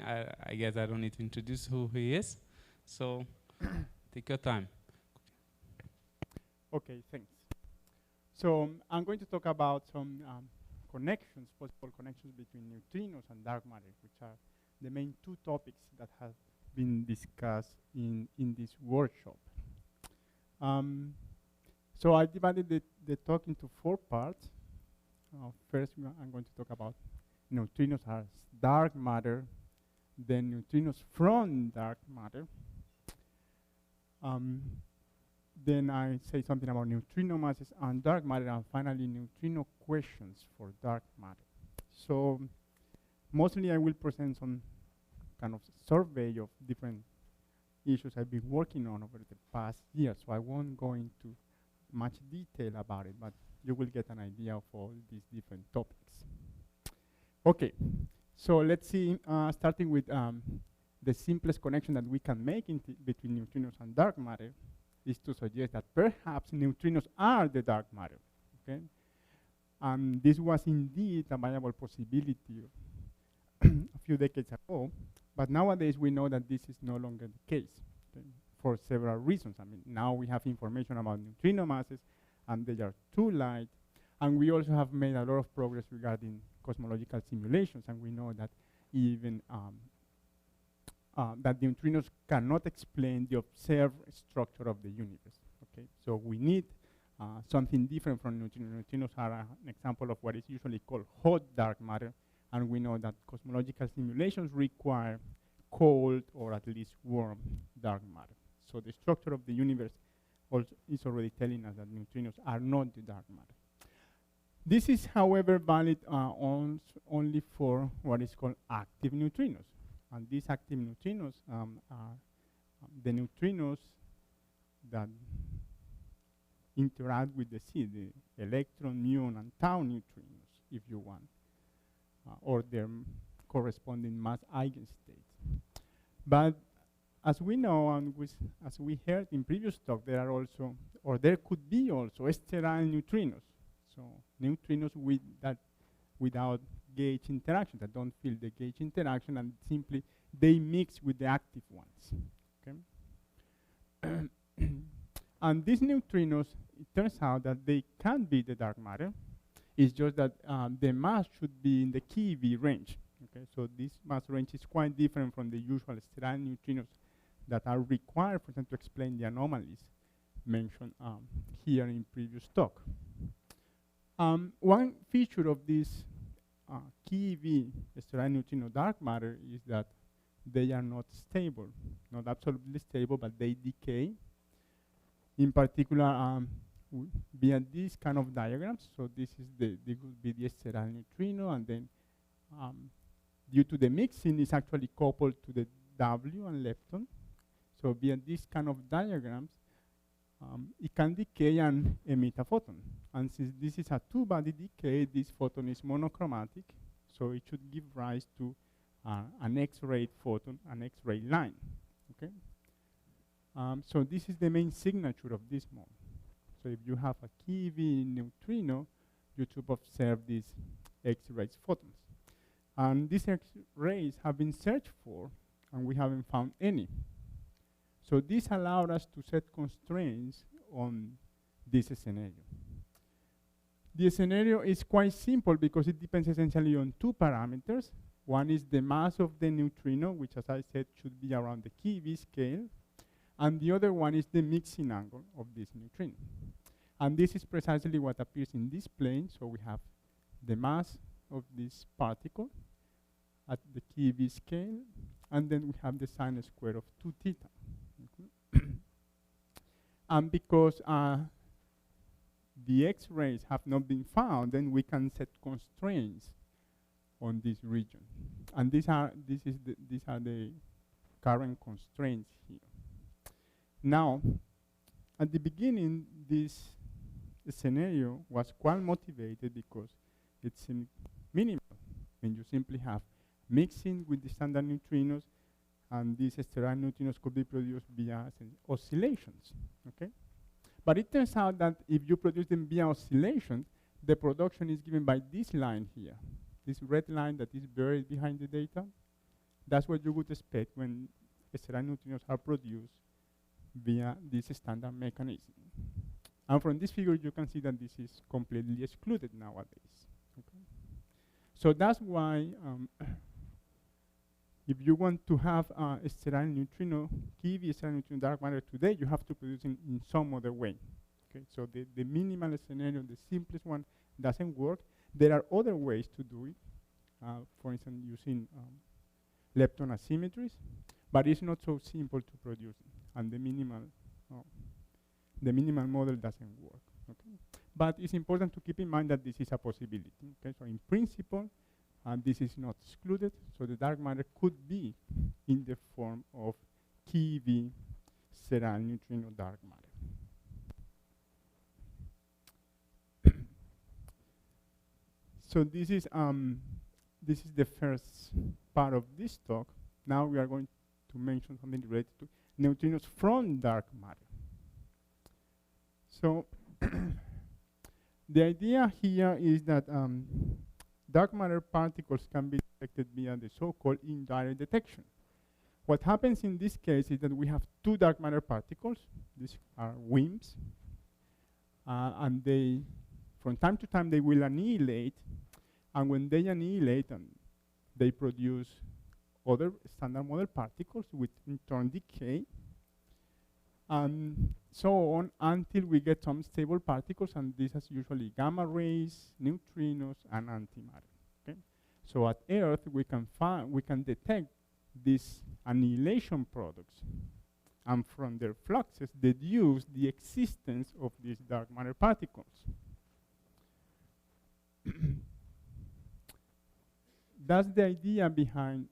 I guess I don't need to introduce who he is. So take your time. Okay, thanks. So I'm going to talk about some connections, possible connections between neutrinos and dark matter, which are the main two topics that have been discussed in this workshop. So I divided the talk into 4 parts. First, I'm going to talk about neutrinos as dark matter, then neutrinos from dark matter. Then I say something about neutrino masses and dark matter, and finally neutrino questions for dark matter. So mostly I will present some kind of survey of different issues I've been working on over the past year, so I won't go into much detail about it, but you will get an idea of all these different topics. Okay, so let's see, starting with the simplest connection that we can make between neutrinos and dark matter is to suggest that perhaps neutrinos are the dark matter, okay? This was indeed a viable possibility a few decades ago, but nowadays we know that this is no longer the case, okay, for several reasons. I mean, now we have information about neutrino masses, and they are too light, and we also have made a lot of progress regarding cosmological simulations, and we know that even that the neutrinos cannot explain the observed structure of the universe. Okay, so we need something different from neutrinos. Neutrinos are an example of what is usually called hot dark matter, and we know that cosmological simulations require cold or at least warm dark matter. So the structure of the universe is already telling us that neutrinos are not the dark matter. This is, however, valid only for what is called active neutrinos. And these active neutrinos are the neutrinos that interact with the C, the electron, muon, and tau neutrinos, if you want, or their corresponding mass eigenstates. But as we know, and as we heard in previous talk, there are also, or there could be also, sterile neutrinos. So neutrinos without gauge interaction, that don't feel the gauge interaction, and simply they mix with the active ones. Okay. And these neutrinos, it turns out that they can be the dark matter. It's just that the mass should be in the keV range. Okay, so this mass range is quite different from the usual sterile neutrinos that are required, for example, to explain the anomalies mentioned here in previous talk. One feature of this keV sterile neutrino dark matter is that they are not stable, not absolutely stable, but they decay. In particular, via these kind of diagrams. So this is this would be the sterile neutrino, and then due to the mixing, it's actually coupled to the W and lepton. So via these kind of diagrams, it can decay and emit a photon. And since this is a two-body decay, this photon is monochromatic, so it should give rise to an X-ray photon, an X-ray line. Okay. So this is the main signature of this mode. So if you have a keV neutrino, you should observe these X-rays photons. And these X-rays have been searched for, and we haven't found any. So this allowed us to set constraints on this scenario. The scenario is quite simple because it depends essentially on 2 parameters. One is the mass of the neutrino, which, as I said, should be around the keV scale. And the other one is the mixing angle of this neutrino. And this is precisely what appears in this plane. So we have the mass of this particle at the keV scale, and then we have the sine square of 2 theta. Okay. And because the X-rays have not been found, then we can set constraints on this region. And these are the current constraints here. Now, at the beginning, this scenario was quite motivated because it seemed minimal. I mean, you simply have mixing with the standard neutrinos, and these sterile neutrinos could be produced via oscillations. Okay? But it turns out that if you produce them via oscillations, the production is given by this line here, this red line that is buried behind the data. That's what you would expect when sterile neutrinos are produced via this standard mechanism. And from this figure, you can see that this is completely excluded nowadays. Okay? So that's why if you want to have a sterile neutrino, KeV sterile neutrino dark matter today, you have to produce in some other way. Okay? So the minimal scenario, the simplest one, doesn't work. There are other ways to do it. For instance, using lepton asymmetries, but it's not so simple to produce it, and the minimal model doesn't work. Okay? But it's important to keep in mind that this is a possibility. Okay? So in principle, this is not excluded, so the dark matter could be in the form of KeV sterile neutrino dark matter. So this is the first part of this talk. Now we are going to mention something related to neutrinos from dark matter. So the idea here is that dark matter particles can be detected via the so-called indirect detection. What happens in this case is that we have two dark matter particles. These are WIMPs. And they, from time to time, they will annihilate. And when they annihilate, they produce other standard model particles, which in turn decay. And so on until we get some stable particles, and these are usually gamma rays, neutrinos, and antimatter. Okay? So at Earth, we can detect these annihilation products, and from their fluxes, deduce the existence of these dark matter particles. That's the idea behind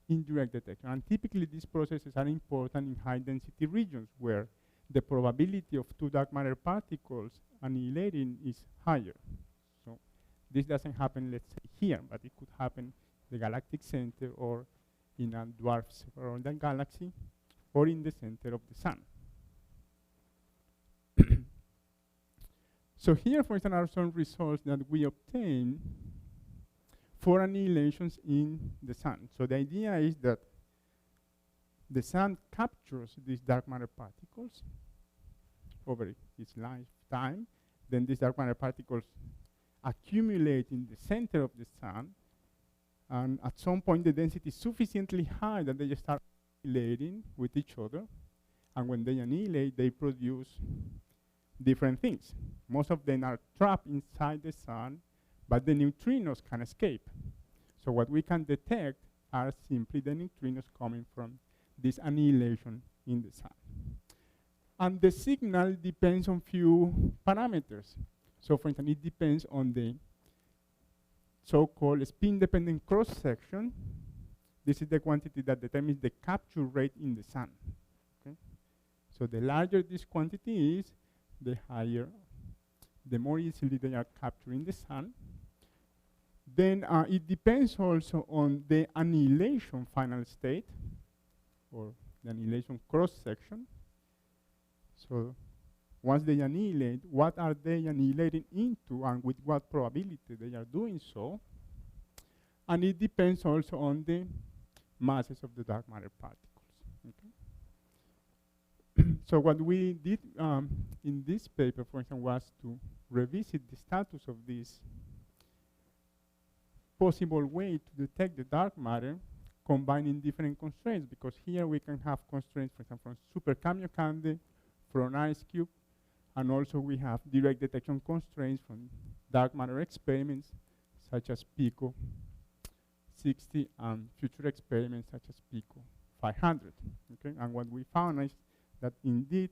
indirect detection. And typically, these processes are important in high-density regions where the probability of two dark matter particles annihilating is higher. So this doesn't happen, let's say, here, but it could happen in the galactic center or in a dwarf spheroidal galaxy or in the center of the sun. So here, for instance, are some results that we obtain for annihilations in the sun. So the idea is that the sun captures these dark matter particles over its lifetime. Then these dark matter particles accumulate in the center of the sun. And at some point, the density is sufficiently high that they start annihilating with each other. And when they annihilate, they produce different things. Most of them are trapped inside the sun, but the neutrinos can escape. So what we can detect are simply the neutrinos coming from this annihilation in the sun. And the signal depends on few parameters. So for instance, it depends on the so-called spin-dependent cross-section. This is the quantity that determines the capture rate in the sun. Okay? So the larger this quantity is, the higher, the more easily they are captured in the sun. Then it depends also on the annihilation final state, or the annihilation cross-section. So once they annihilate, what are they annihilating into and with what probability they are doing so? And it depends also on the masses of the dark matter particles. Okay? So what we did in this paper, for instance, was to revisit the status of this possible way to detect the dark matter, combining different constraints, because here we can have constraints, for example, from super Kamiokande, from IceCube, and also we have direct detection constraints from dark matter experiments, such as PICO 60, and future experiments such as PICO 500. Okay? And what we found is that indeed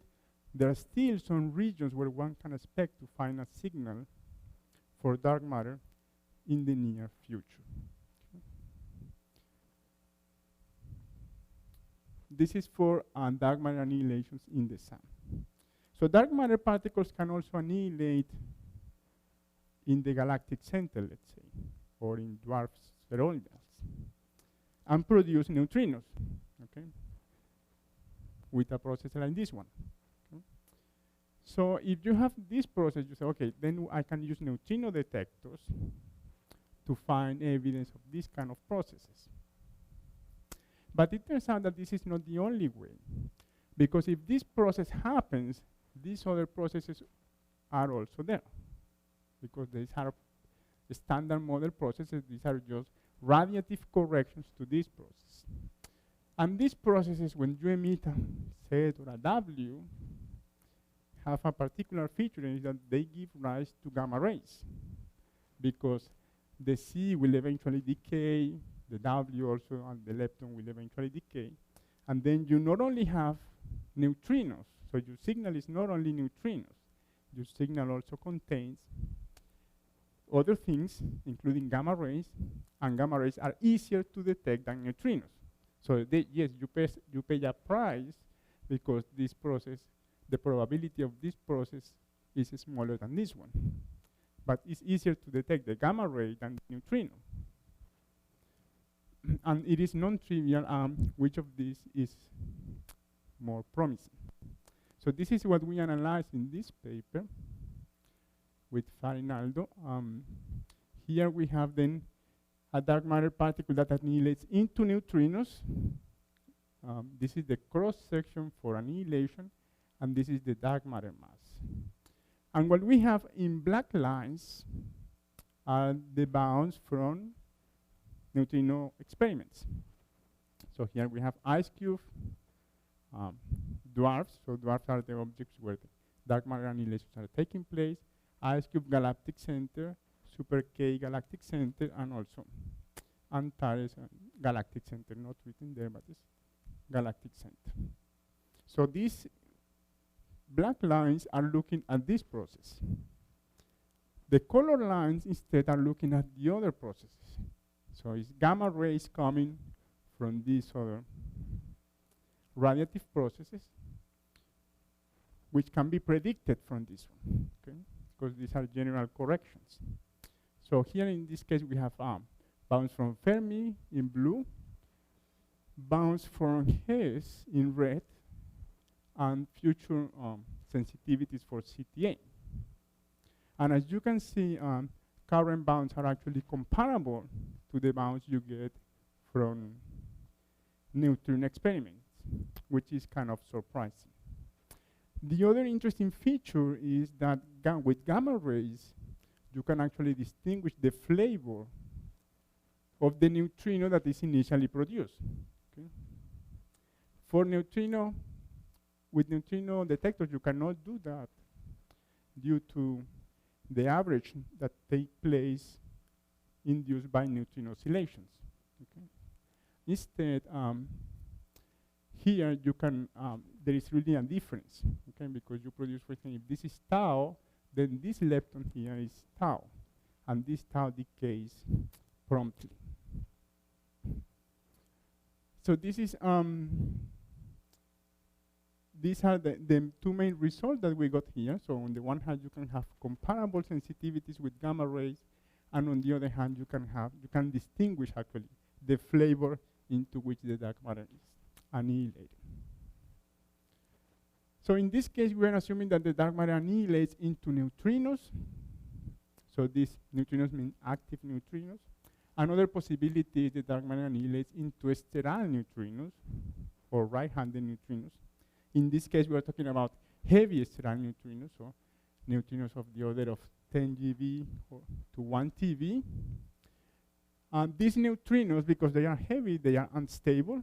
there are still some regions where one can expect to find a signal for dark matter in the near future. Okay. This is for dark matter annihilations in the sun. So dark matter particles can also annihilate in the galactic center, let's say, or in dwarf spheroidals, and produce neutrinos, okay, with a process like this one. Okay. So if you have this process, you say, okay, then I can use neutrino detectors to find evidence of this kind of processes. But it turns out that this is not the only way. Because if this process happens, these other processes are also there. Because these are standard model processes. These are just radiative corrections to this process. And these processes, when you emit a Z or a W, have a particular feature, is that they give rise to gamma rays. Because the C will eventually decay, the W also, and the lepton will eventually decay. And then you not only have neutrinos, so your signal is not only neutrinos, your signal also contains other things, including gamma rays, and gamma rays are easier to detect than neutrinos. So yes, you pay a price because this process, the probability of this process is smaller than this one. But it's easier to detect the gamma ray than the neutrino. And it is non-trivial which of these is more promising. So this is what we analyze in this paper with Farinaldo. Here we have then a dark matter particle that annihilates into neutrinos. This is the cross-section for annihilation, and this is the dark matter mass. And what we have in black lines are the bounds from neutrino experiments. So here we have ice cube, dwarfs. So dwarfs are the objects where the dark matter annihilations are taking place. Ice cube galactic center, super K galactic center, and also Antares galactic center, not written there, but it's galactic center. So these black lines are looking at this process. The color lines instead are looking at the other processes. So it's gamma rays coming from these other radiative processes, which can be predicted from this one, okay? Because these are general corrections. So here in this case we have bounds from Fermi in blue, bounds from Hess in red, and future sensitivities for CTA. And as you can see, current bounds are actually comparable to the bounds you get from neutrino experiments, which is kind of surprising. The other interesting feature is that with gamma rays, you can actually distinguish the flavor of the neutrino that is initially produced. Okay? For neutrino, with neutrino detectors, you cannot do that due to the average that take place induced by neutrino oscillations. Okay? Instead, here you can, there is really a difference, okay? Because you produce, for example, if this is tau, then this lepton here is tau, and this tau decays promptly. So this is, these are the two main results that we got here. So on the one hand, you can have comparable sensitivities with gamma rays, and on the other hand, you can distinguish actually the flavor into which the dark matter is annihilated. So in this case, we are assuming that the dark matter annihilates into neutrinos. So these neutrinos mean active neutrinos. Another possibility is the dark matter annihilates into sterile neutrinos, or right-handed neutrinos. In this case, we are talking about heavy sterile neutrinos, so neutrinos of the order of 10 GeV to 1 TeV. And these neutrinos, because they are heavy, they are unstable.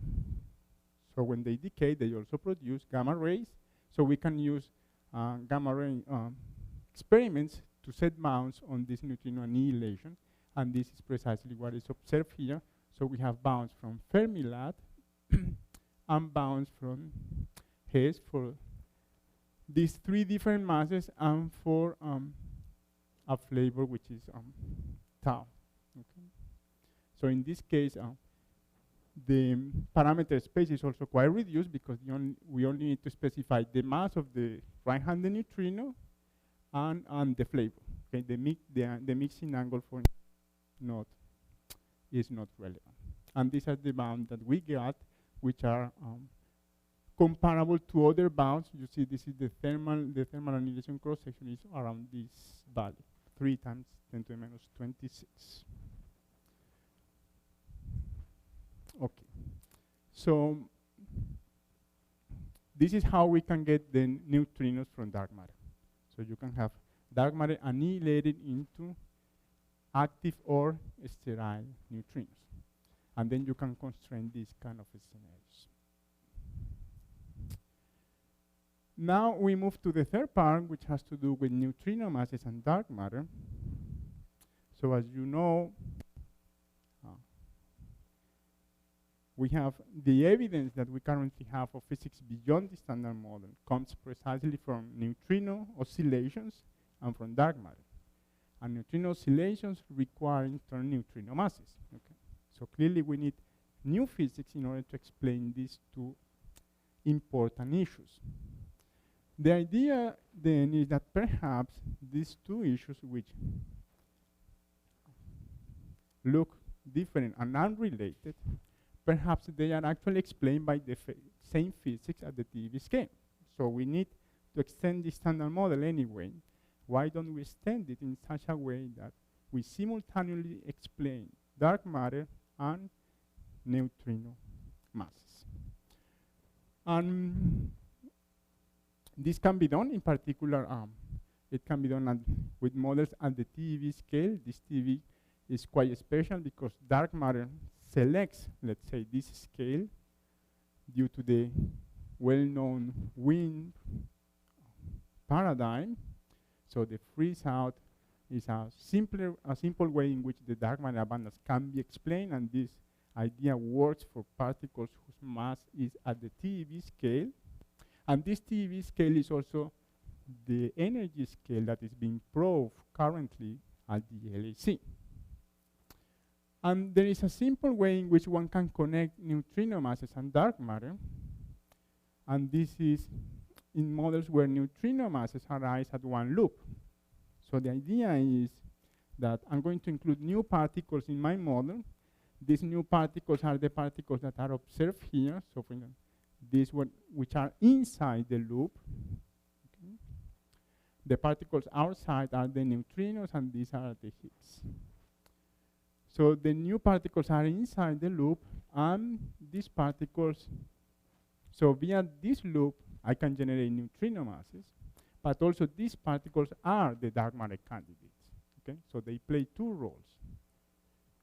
So when they decay, they also produce gamma rays. So we can use gamma ray experiments to set bounds on this neutrino annihilation. And this is precisely what is observed here. So we have bounds from Fermi-Lat and bounds from Hess for these three different masses and for a flavor which is tau. Okay. So in this case, the parameter space is also quite reduced because we only need to specify the mass of the right-handed neutrino and the flavor. Okay, the mixing angle for is not relevant. And these are the bounds that we got, which are comparable to other bounds. You see, this is the thermal annihilation cross-section is around this value, 3 times 10 to the minus 26. Okay. So this is how we can get the neutrinos from dark matter. So you can have dark matter annihilated into active or sterile neutrinos. And then you can constrain these kind of scenarios. Now we move to the third part, which has to do with neutrino masses and dark matter. So as you know, we have the evidence that we currently have of physics beyond the standard model comes precisely from neutrino oscillations and from dark matter. And neutrino oscillations require internal neutrino masses. Okay? So clearly we need new physics in order to explain these two important issues. The idea then is that perhaps these two issues, which look different and unrelated, perhaps they are actually explained by the same physics at the TeV scale. So we need to extend the standard model anyway. Why don't we extend it in such a way that we simultaneously explain dark matter and neutrino masses? And this can be done, in particular, it can be done with models at the TeV scale. This TeV is quite special because dark matter selects, let's say, this scale due to the well-known wind paradigm. So the freeze out is a simple way in which the dark matter abundance can be explained, and this idea works for particles whose mass is at the TeV scale. And this TeV scale is also the energy scale that is being proved currently at the LHC. And there is a simple way in which one can connect neutrino masses and dark matter. And this is in models where neutrino masses arise at one loop. So the idea is that I'm going to include new particles in my model. These new particles are the particles that are observed here. So for example, these one which are inside the loop. Okay. The particles outside are the neutrinos, and these are the Higgs. So the new particles are inside the loop, and these particles, so via this loop, I can generate neutrino masses, but also these particles are the dark matter candidates. Okay? So they play two roles.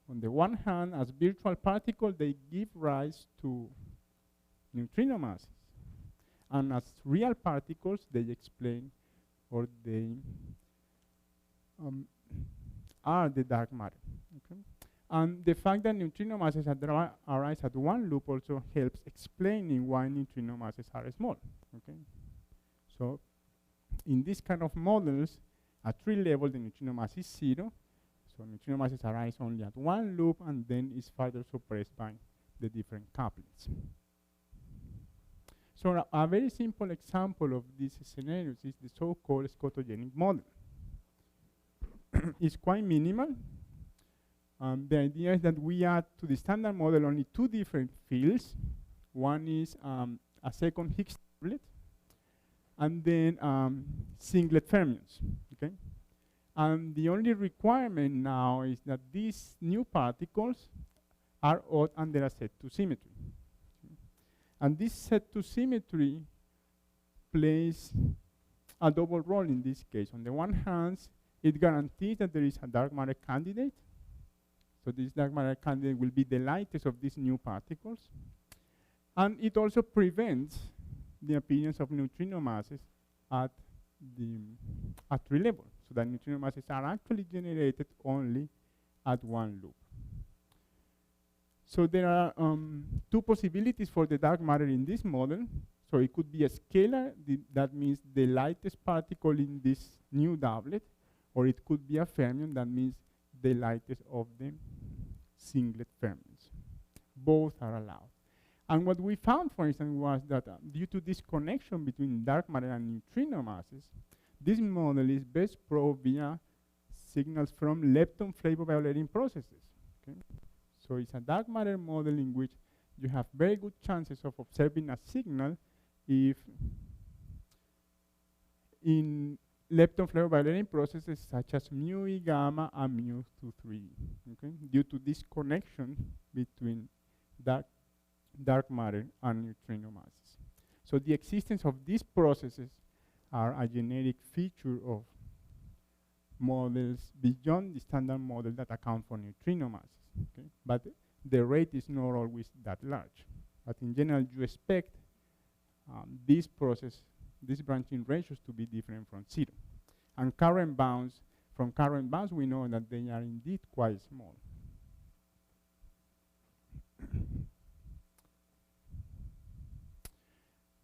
On the one hand, as virtual particles, they give rise to neutrino masses. And as real particles, they explain, or they are the dark matter. Okay? And the fact that neutrino masses arise at one loop also helps explaining why neutrino masses are small. Okay? So in this kind of models, at 3 level, the neutrino mass is 0. So neutrino masses arise only at one loop and then is further suppressed by the different couplings. So a very simple example of these scenarios is the so-called scotogenic model. It's quite minimal. The idea is that we add to the standard model only 2 different fields. One is a second Higgs doublet, and then singlet fermions. Okay? And the only requirement now is that these new particles are odd under a set-to symmetry. Okay? And this set-to symmetry plays a double role in this case. On the one hand, it guarantees that there is a dark matter candidate. So this dark matter candidate will be the lightest of these new particles. And it also prevents the appearance of neutrino masses at 3 level. So that neutrino masses are actually generated only at one loop. So there are 2 possibilities for the dark matter in this model. So it could be a scalar, that means the lightest particle in this new doublet, or it could be a fermion, that means the lightest of the singlet fermions. Both are allowed. And what we found, for instance, was that due to this connection between dark matter and neutrino masses, this model is best proved via signals from lepton flavoviolating processes. Okay? So it's a dark matter model in which you have very good chances of observing a signal if in lepton flavoviolating processes such as mu E gamma and mu 2,3. Okay? Due to this connection between dark dark matter and neutrino masses. So the existence of these processes are a generic feature of models beyond the standard model that account for neutrino masses. Okay? But the rate is not always that large. But in general, you expect this process, these branching ratios to be different from 0. And current bounds, from current bounds, we know that they are indeed quite small.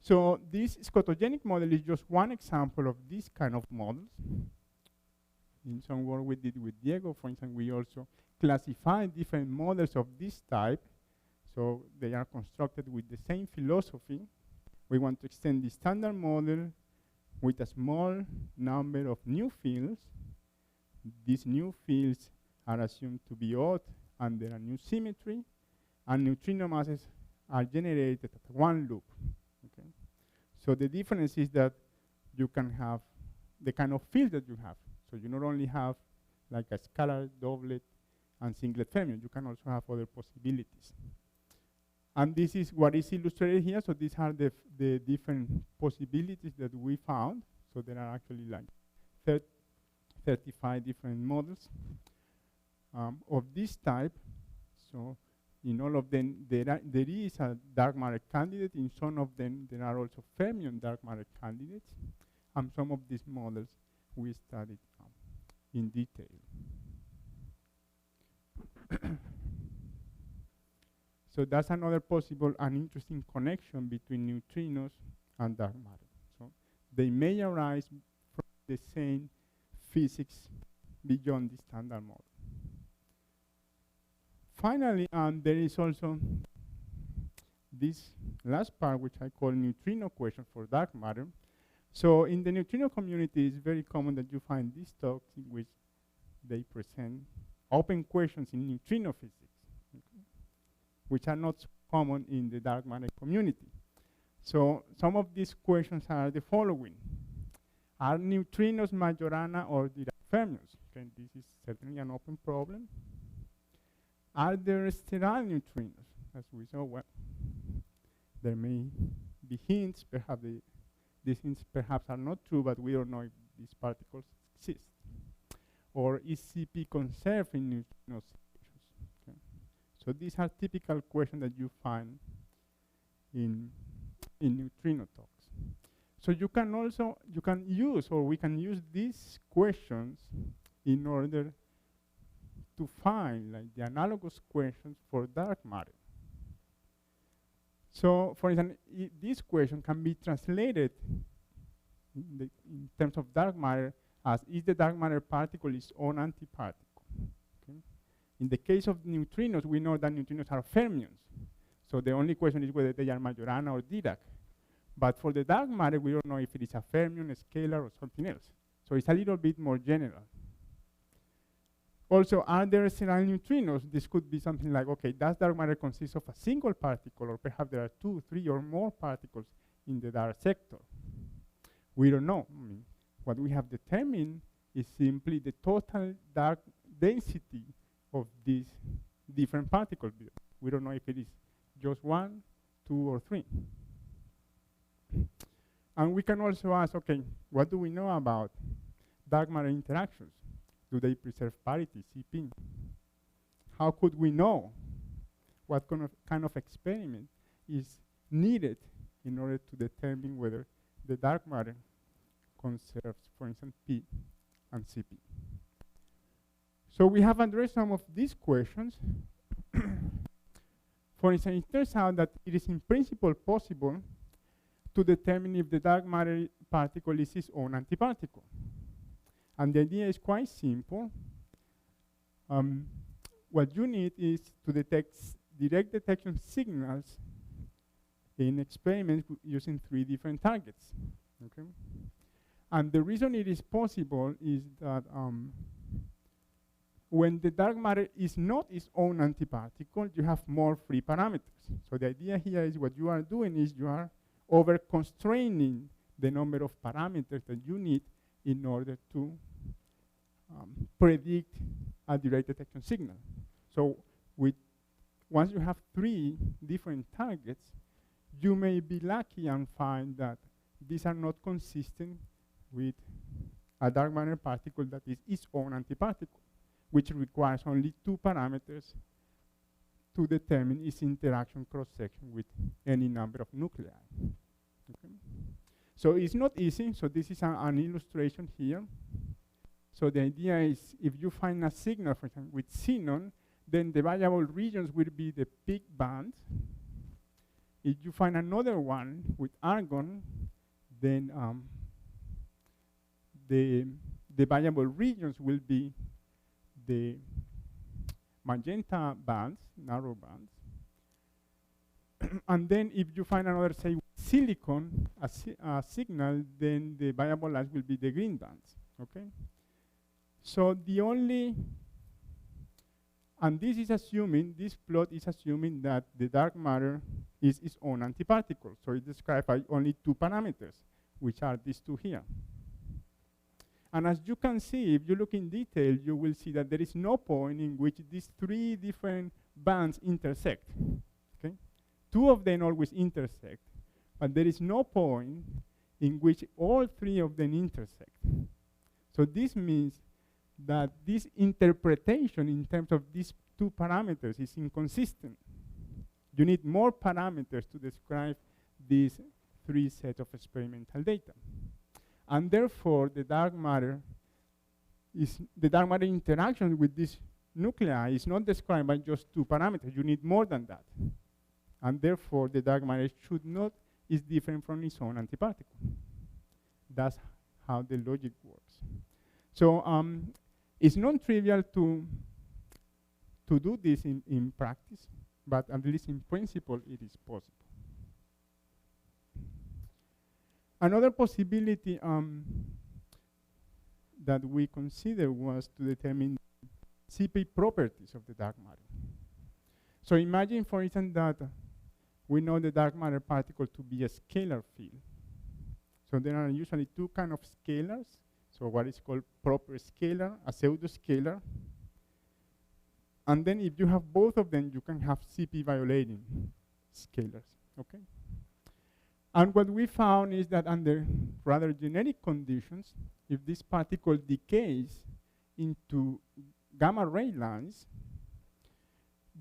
So this scotogenic model is just one example of this kind of models. In some work we did with Diego, for instance, we also classify different models of this type. So they are constructed with the same philosophy. We want to extend the standard model with a small number of new fields. These new fields are assumed to be odd under a new symmetry, and neutrino masses are generated at one loop. Okay? So the difference is that you can have the kind of field that you have. So you not only have like a scalar, doublet, and singlet fermion, you can also have other possibilities. And this is what is illustrated here. So these are the different possibilities that we found. So there are actually like 35 different models of this type. So in all of them, there is a dark matter candidate. In some of them, there are also fermion dark matter candidates. And some of these models we studied in detail. So that's another possible and interesting connection between neutrinos and dark matter. So they may arise from the same physics beyond the standard model. Finally, there is also this last part, which I call neutrino question for dark matter. So in the neutrino community, it's very common that you find these talks in which they present open questions in neutrino physics, okay, which are not so common in the dark matter community. So some of these questions are the following. Are neutrinos Majorana or Dirac fermions? Okay, this is certainly an open problem. Are there sterile neutrinos? As we saw, well, there may be hints, perhaps these hints perhaps are not true, but we don't know if these particles exist. Or is CP conserved in neutrino situations? Okay. So these are typical questions that you find in neutrino talks. So you can also, we can use these questions in order to find like the analogous questions for dark matter. So for example, this question can be translated in terms of dark matter as is the dark matter particle its own antiparticle. Okay? In the case of neutrinos, we know that neutrinos are fermions. So the only question is whether they are Majorana or Dirac. But for the dark matter, we don't know if it is a fermion, a scalar, or something else. So it's a little bit more general. Also, are there sterile neutrinos? This could be something like, okay, does dark matter consist of a single particle, or perhaps there are 2, 3, or more particles in the dark sector? We don't know. I mean, what we have determined is simply the total dark density of these different particles. We don't know if it is just 1, 2, or 3. And we can also ask, okay, what do we know about dark matter interactions? Do they preserve parity, CP? How could we know what kind of experiment is needed in order to determine whether the dark matter conserves, for instance, P and CP? So we have addressed some of these questions. For instance, it turns out that it is in principle possible to determine if the dark matter particle is its own antiparticle. And the idea is quite simple. What you need is to detect direct detection signals in experiments using 3 different targets. Okay? And the reason it is possible is that when the dark matter is not its own antiparticle, you have more free parameters. So the idea here is what you are doing is you are over-constraining the number of parameters that you need in order to predict a direct detection signal. So with once you have 3 different targets, you may be lucky and find that these are not consistent with a dark matter particle that is its own antiparticle, which requires only 2 parameters to determine its interaction cross-section with any number of nuclei. Okay. So it's not easy. So this is an illustration here. So the idea is if you find a signal, for example, with xenon, then the variable regions will be the peak band. If you find another one with argon, then the variable regions will be the magenta bands, narrow bands. And then if you find another, say, silicon, a signal, then the variable lines will be the green bands, okay? So the only, and this is assuming, this plot is assuming that the dark matter is its own antiparticle. So it describes by only 2 parameters, which are these 2 here. And as you can see, if you look in detail, you will see that there is no point in which these 3 different bands intersect. Okay? 2 of them always intersect, but there is no point in which all 3 of them intersect. So this means that this interpretation in terms of these 2 parameters is inconsistent. You need more parameters to describe these 3 sets of experimental data. And therefore, the dark matter interaction with this nuclei is not described by just 2 parameters. You need more than that. And therefore, the dark matter is different from its own antiparticle. That's how the logic works. So it's non-trivial to do this in practice, but at least in principle, it is possible. Another possibility that we considered was to determine CP properties of the dark matter. So imagine, for instance, that we know the dark matter particle to be a scalar field. So there are usually 2 kinds of scalars. So what is called proper scalar, a pseudoscalar. And then if you have both of them, you can have CP violating scalars, okay? And what we found is that under rather generic conditions, if this particle decays into gamma ray lines,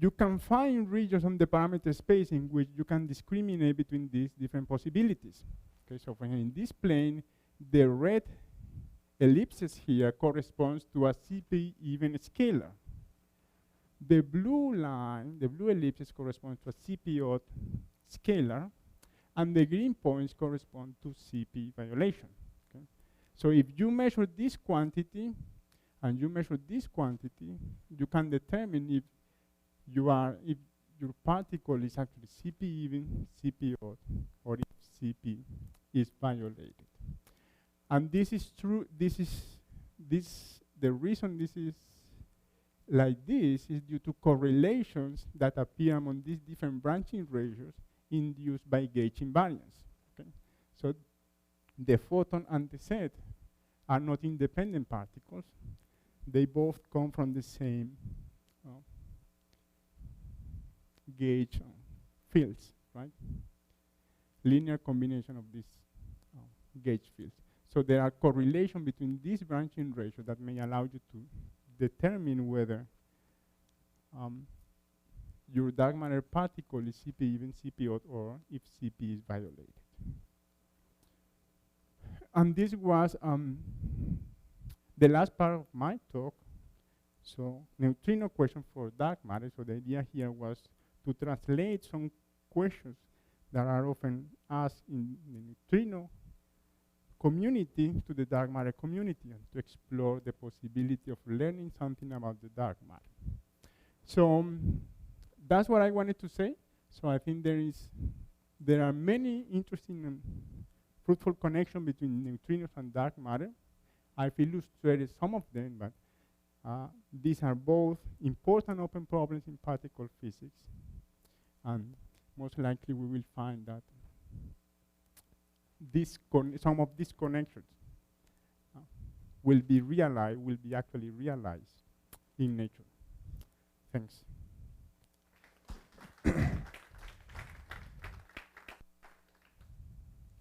you can find regions on the parameter space in which you can discriminate between these different possibilities. Okay, so for in this plane, the red ellipses here corresponds to a CP even scalar. The blue line, the blue ellipses corresponds to a CP odd scalar, and the green points correspond to CP violation. Okay? So if you measure this quantity and you measure this quantity, you can determine if your particle is actually CP even, CP odd, or if CP is violated. And this is true. The reason this is like this is due to correlations that appear among these different branching ratios induced by gauge invariance. Okay? So the photon and the set are not independent particles. They both come from the same gauge fields, right? Linear combination of these gauge fields. So there are correlations between these branching ratios that may allow you to determine whether your dark matter particle is CP even, CP odd, or if CP is violated. And this was the last part of my talk. So neutrino question for dark matter. So the idea here was to translate some questions that are often asked in the neutrino community to the dark matter community, and to explore the possibility of learning something about the dark matter. So that's what I wanted to say. So I think there are many interesting and fruitful connections between neutrinos and dark matter. I've illustrated some of them, but these are both important open problems in particle physics, and most likely we will find that some of these connections will be actually realized in nature. Thanks.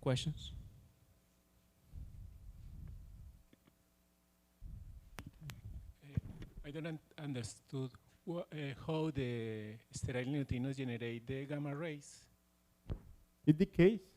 Questions? I don't understood how the sterile neutrinos generate the gamma rays. It decays.